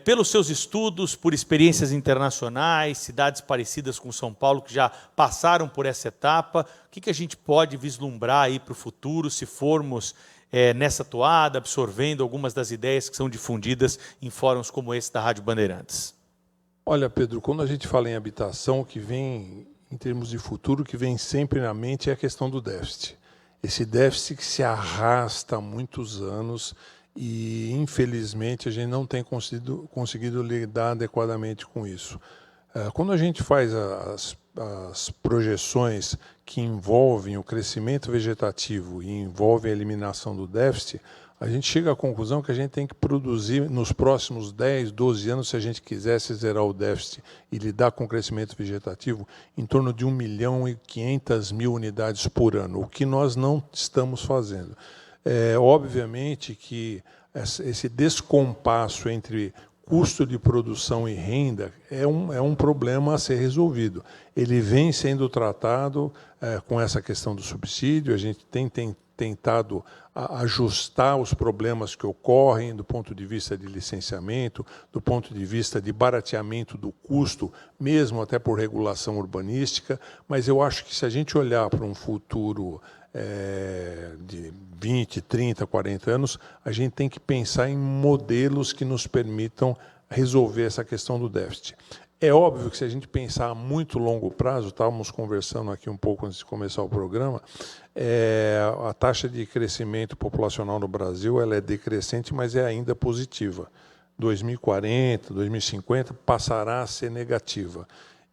pelos seus estudos, por experiências internacionais, cidades parecidas com São Paulo, que já passaram por essa etapa, o que a gente pode vislumbrar aí para o futuro, se formos nessa toada, absorvendo algumas das ideias que são difundidas em fóruns como esse da Rádio Bandeirantes? Olha, Pedro, quando a gente fala em habitação, o que vem, em termos de futuro, o que vem sempre na mente é a questão do déficit. Esse déficit que se arrasta há muitos anos e, infelizmente, a gente não tem conseguido lidar adequadamente com isso. Quando a gente faz as projeções que envolvem o crescimento vegetativo e envolvem a eliminação do déficit, a gente chega à conclusão que a gente tem que produzir, nos próximos 10, 12 anos, se a gente quisesse zerar o déficit e lidar com o crescimento vegetativo, em torno de 1.500.000 unidades por ano, o que nós não estamos fazendo. Obviamente que esse descompasso entre custo de produção e renda é um problema a ser resolvido. Ele vem sendo tratado com essa questão do subsídio, a gente tem tentado ajustar os problemas que ocorrem do ponto de vista de licenciamento, do ponto de vista de barateamento do custo, mesmo até por regulação urbanística, mas eu acho que se a gente olhar para um futuro de 20, 30, 40 anos, a gente tem que pensar em modelos que nos permitam resolver essa questão do déficit. É óbvio que se a gente pensar a muito longo prazo, estávamos conversando aqui um pouco antes de começar o programa, a taxa de crescimento populacional no Brasil ela é decrescente, mas é ainda positiva. 2040, 2050 passará a ser negativa.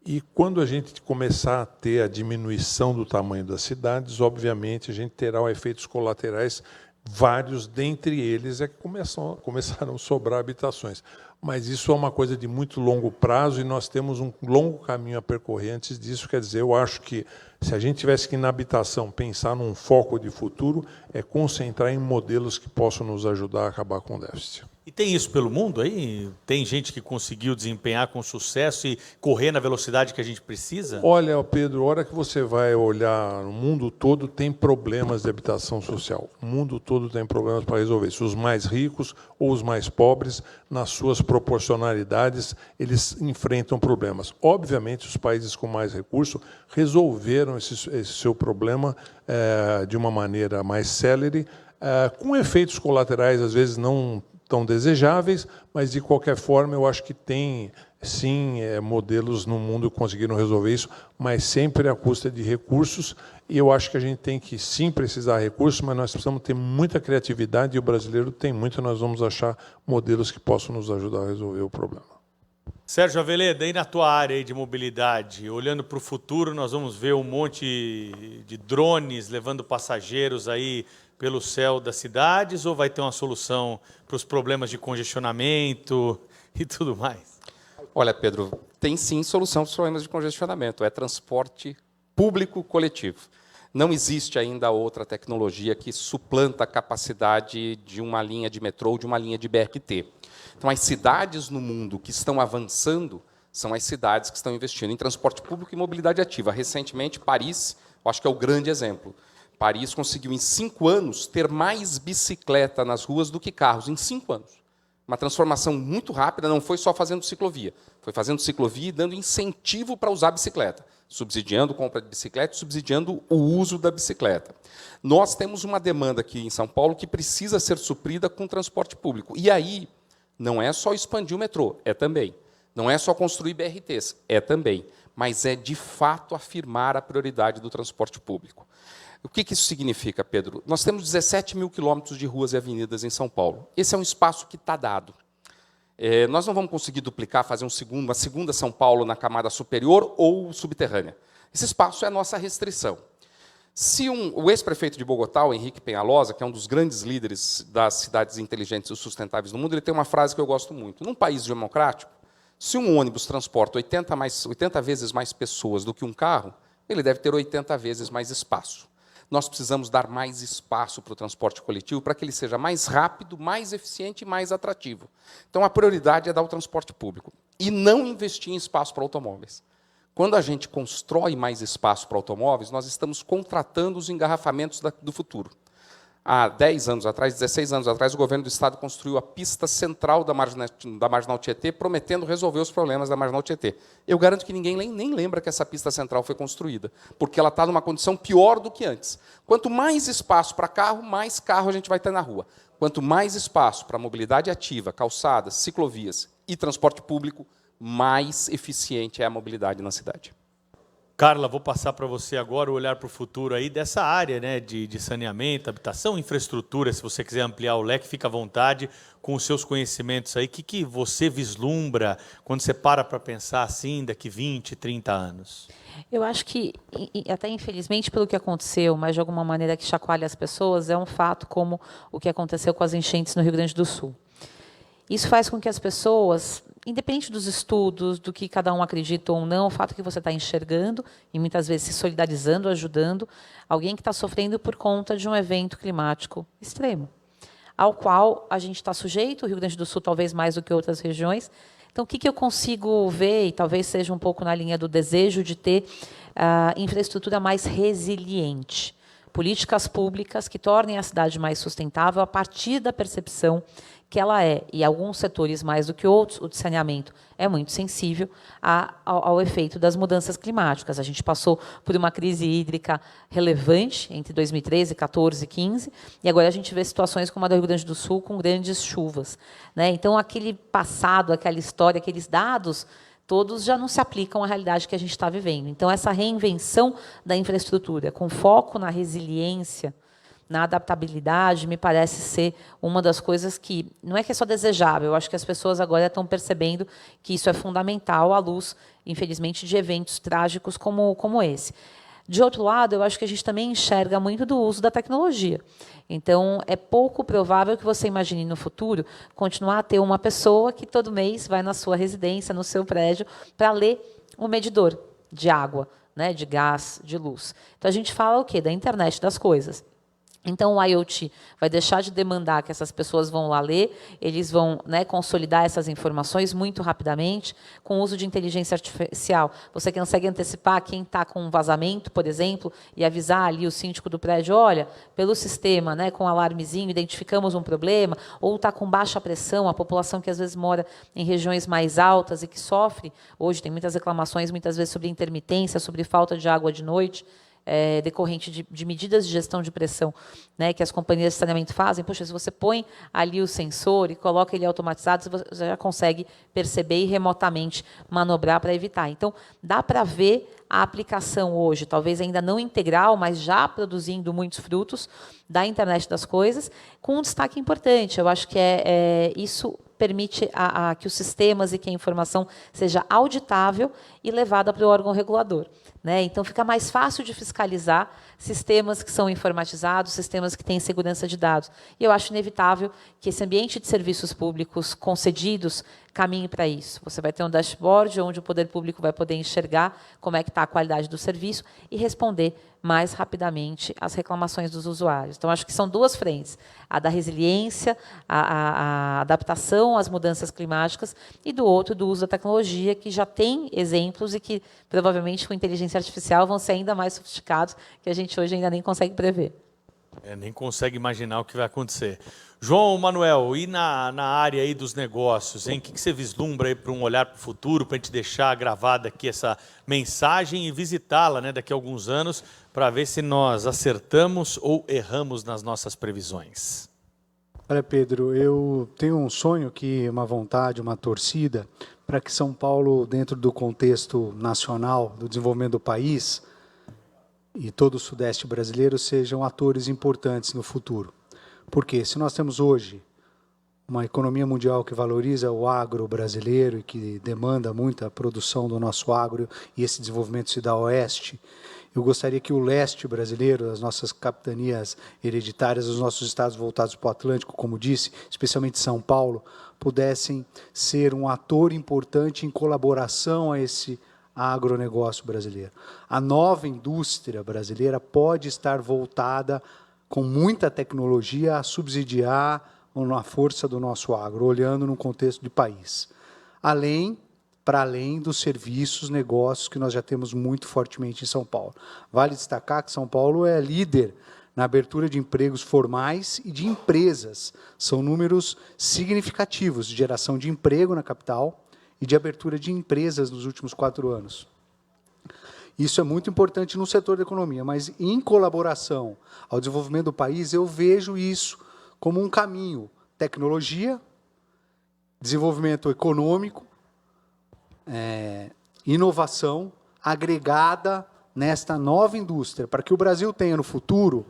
E quando a gente começar a ter a diminuição do tamanho das cidades, obviamente a gente terá efeitos colaterais vários, dentre eles é que começaram a sobrar habitações. Mas isso é uma coisa de muito longo prazo e nós temos um longo caminho a percorrer antes disso. Quer dizer, eu acho que se a gente tivesse que, na habitação, pensar num foco de futuro, é concentrar em modelos que possam nos ajudar a acabar com o déficit. E tem isso pelo mundo aí? Tem gente que conseguiu desempenhar com sucesso e correr na velocidade que a gente precisa? Olha, Pedro, a hora que você vai olhar no mundo todo, tem problemas de habitação social. O mundo todo tem problemas para resolver isso. Os mais ricos ou os mais pobres, nas suas proporcionalidades, eles enfrentam problemas. Obviamente, os países com mais recursos resolveram esse seu problema de uma maneira mais célere, com efeitos colaterais, às vezes, não tão desejáveis, mas, de qualquer forma, eu acho que tem, sim, modelos no mundo que conseguiram resolver isso, mas sempre à custa de recursos, e eu acho que a gente tem que, sim, precisar de recursos, mas nós precisamos ter muita criatividade, e o brasileiro tem muito, nós vamos achar modelos que possam nos ajudar a resolver o problema. Sérgio Aveleda, aí na tua área aí de mobilidade, olhando para o futuro, nós vamos ver um monte de drones levando passageiros aí pelo céu das cidades, ou vai ter uma solução para os problemas de congestionamento e tudo mais? Olha, Pedro, tem sim solução para os problemas de congestionamento, é transporte público coletivo. Não existe ainda outra tecnologia que suplanta a capacidade de uma linha de metrô ou de uma linha de BRT. Então, as cidades no mundo que estão avançando são as cidades que estão investindo em transporte público e mobilidade ativa. Recentemente, Paris, eu acho que é o grande exemplo. Paris conseguiu, em 5 anos, ter mais bicicleta nas ruas do que carros, em 5 anos. Uma transformação muito rápida, não foi só fazendo ciclovia, foi fazendo ciclovia e dando incentivo para usar a bicicleta, subsidiando a compra de bicicleta, subsidiando o uso da bicicleta. Nós temos uma demanda aqui em São Paulo que precisa ser suprida com transporte público. E aí, não é só expandir o metrô, é também. Não é só construir BRTs, é também. Mas é, de fato, afirmar a prioridade do transporte público. O que isso significa, Pedro? Nós temos 17 mil quilômetros de ruas e avenidas em São Paulo. Esse é um espaço que está dado. Nós não vamos conseguir duplicar, fazer uma segunda São Paulo na camada superior ou subterrânea. Esse espaço é a nossa restrição. Se o ex-prefeito de Bogotá, o Henrique Peñalosa, que é um dos grandes líderes das cidades inteligentes e sustentáveis do mundo, ele tem uma frase que eu gosto muito. Num país democrático, se um ônibus transporta 80 vezes mais pessoas do que um carro, ele deve ter 80 vezes mais espaço. Nós precisamos dar mais espaço para o transporte coletivo para que ele seja mais rápido, mais eficiente e mais atrativo. Então, a prioridade é dar o transporte público e não investir em espaço para automóveis. Quando a gente constrói mais espaço para automóveis, nós estamos contratando os engarrafamentos do futuro. Há 10 anos atrás, 16 anos atrás, o governo do Estado construiu a pista central da Marginal Tietê, prometendo resolver os problemas da Marginal Tietê. Eu garanto que ninguém nem lembra que essa pista central foi construída, porque ela está numa condição pior do que antes. Quanto mais espaço para carro, mais carro a gente vai ter na rua. Quanto mais espaço para mobilidade ativa, calçadas, ciclovias e transporte público, mais eficiente é a mobilidade na cidade. Carla, vou passar para você agora o olhar para o futuro aí dessa área, né, de saneamento, habitação, infraestrutura. Se você quiser ampliar o leque, fica à vontade com os seus conhecimentos aí. O que você vislumbra quando você para pensar assim, daqui 20, 30 anos? Eu acho que, até infelizmente, pelo que aconteceu, mas de alguma maneira que chacoalha as pessoas, é um fato como o que aconteceu com as enchentes no Rio Grande do Sul. Isso faz com que as pessoas, independente dos estudos, do que cada um acredita ou não, o fato é que você está enxergando e muitas vezes se solidarizando, ajudando alguém que está sofrendo por conta de um evento climático extremo, ao qual a gente está sujeito, o Rio Grande do Sul talvez mais do que outras regiões. Então, o que eu consigo ver, e talvez seja um pouco na linha do desejo de ter infraestrutura mais resiliente, políticas públicas que tornem a cidade mais sustentável a partir da percepção que ela é, e alguns setores mais do que outros, o de saneamento é muito sensível ao efeito das mudanças climáticas. A gente passou por uma crise hídrica relevante entre 2013, 14 e 15, e agora a gente vê situações como a do Rio Grande do Sul com grandes chuvas, né? Então, aquele passado, aquela história, aqueles dados, todos já não se aplicam à realidade que a gente está vivendo. Então, essa reinvenção da infraestrutura, com foco na resiliência, na adaptabilidade, me parece ser uma das coisas que não é só desejável, eu acho que as pessoas agora estão percebendo que isso é fundamental à luz, infelizmente, de eventos trágicos como esse. De outro lado, eu acho que a gente também enxerga muito do uso da tecnologia. Então, é pouco provável que você imagine no futuro continuar a ter uma pessoa que todo mês vai na sua residência, no seu prédio, para ler um medidor de água, né, de gás, de luz. Então, a gente fala o quê? Da internet das coisas. Então, o IoT vai deixar de demandar que essas pessoas vão lá ler, eles vão, né, consolidar essas informações muito rapidamente, com o uso de inteligência artificial. Você consegue antecipar quem está com um vazamento, por exemplo, e avisar ali o síndico do prédio, olha, pelo sistema, né, com alarmezinho, identificamos um problema, ou está com baixa pressão, a população que às vezes mora em regiões mais altas e que sofre, hoje tem muitas reclamações, muitas vezes sobre intermitência, sobre falta de água de noite, decorrente de medidas de gestão de pressão, né, que as companhias de saneamento fazem. Poxa, se você põe ali o sensor e coloca ele automatizado, você já consegue perceber e remotamente manobrar para evitar. Então, dá para ver a aplicação hoje, talvez ainda não integral, mas já produzindo muitos frutos da internet das coisas, com um destaque importante. Eu acho que isso permite que os sistemas e que a informação seja auditável e levada para o órgão regulador, né? Então, fica mais fácil de fiscalizar sistemas que são informatizados, sistemas que têm segurança de dados. E eu acho inevitável que esse ambiente de serviços públicos concedidos caminhe para isso. Você vai ter um dashboard onde o poder público vai poder enxergar como é que está a qualidade do serviço e responder mais rapidamente às reclamações dos usuários. Então, acho que são duas frentes, a da resiliência, a adaptação às mudanças climáticas, e do outro, do uso da tecnologia, que já tem exemplos e que, provavelmente, com inteligência artificial, vão ser ainda mais sofisticados, que a gente hoje ainda nem consegue prever. Nem consegue imaginar o que vai acontecer. João Manuel, e na área aí dos negócios, hein? O que você vislumbra aí para um olhar para o futuro, para a gente deixar gravada aqui essa mensagem e visitá-la, né, daqui a alguns anos, para ver se nós acertamos ou erramos nas nossas previsões? Olha, Pedro, eu tenho um sonho, uma vontade, uma torcida, para que São Paulo, dentro do contexto nacional, do desenvolvimento do país, e todo o Sudeste brasileiro, sejam atores importantes no futuro. Porque se nós temos hoje uma economia mundial que valoriza o agro brasileiro e que demanda muita produção do nosso agro, e esse desenvolvimento se dá ao oeste, eu gostaria que o leste brasileiro, as nossas capitanias hereditárias, os nossos estados voltados para o Atlântico, como disse, especialmente São Paulo, pudessem ser um ator importante em colaboração a esse agronegócio brasileiro. A nova indústria brasileira pode estar voltada com muita tecnologia a subsidiar a força do nosso agro, olhando no contexto de país. Para além dos serviços, negócios que nós já temos muito fortemente em São Paulo. Vale destacar que São Paulo é líder na abertura de empregos formais e de empresas. São números significativos de geração de emprego na capital e de abertura de empresas nos últimos 4 anos. Isso é muito importante no setor da economia, mas em colaboração ao desenvolvimento do país, eu vejo isso como um caminho: tecnologia, desenvolvimento econômico, inovação agregada nesta nova indústria, para que o Brasil tenha no futuro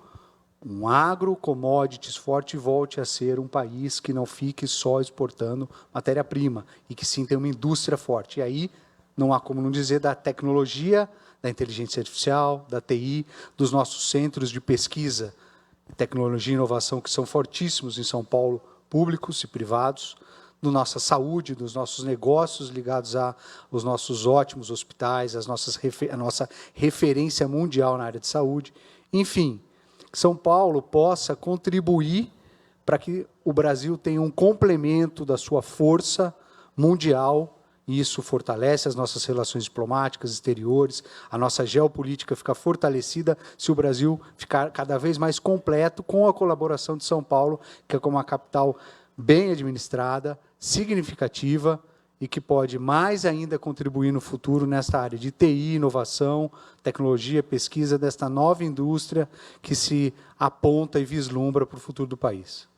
um agro, commodities forte e volte a ser um país que não fique só exportando matéria-prima e que sim tenha uma indústria forte. E aí não há como não dizer da tecnologia, da inteligência artificial, da TI, dos nossos centros de pesquisa, tecnologia e inovação que são fortíssimos em São Paulo, públicos e privados, da nossa saúde, dos nossos negócios ligados aos nossos ótimos hospitais, a nossa referência mundial na área de saúde. Enfim, que São Paulo possa contribuir para que o Brasil tenha um complemento da sua força mundial, e isso fortalece as nossas relações diplomáticas exteriores, a nossa geopolítica fica fortalecida se o Brasil ficar cada vez mais completo com a colaboração de São Paulo, que é como uma capital bem administrada, significativa e que pode mais ainda contribuir no futuro nesta área de TI, inovação, tecnologia, pesquisa, desta nova indústria que se aponta e vislumbra para o futuro do país.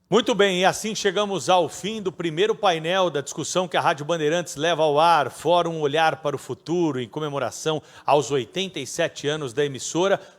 Muito bem, e assim chegamos ao fim do primeiro painel da discussão que a Rádio Bandeirantes leva ao ar, Fórum Olhar para o Futuro, em comemoração aos 87 anos da emissora.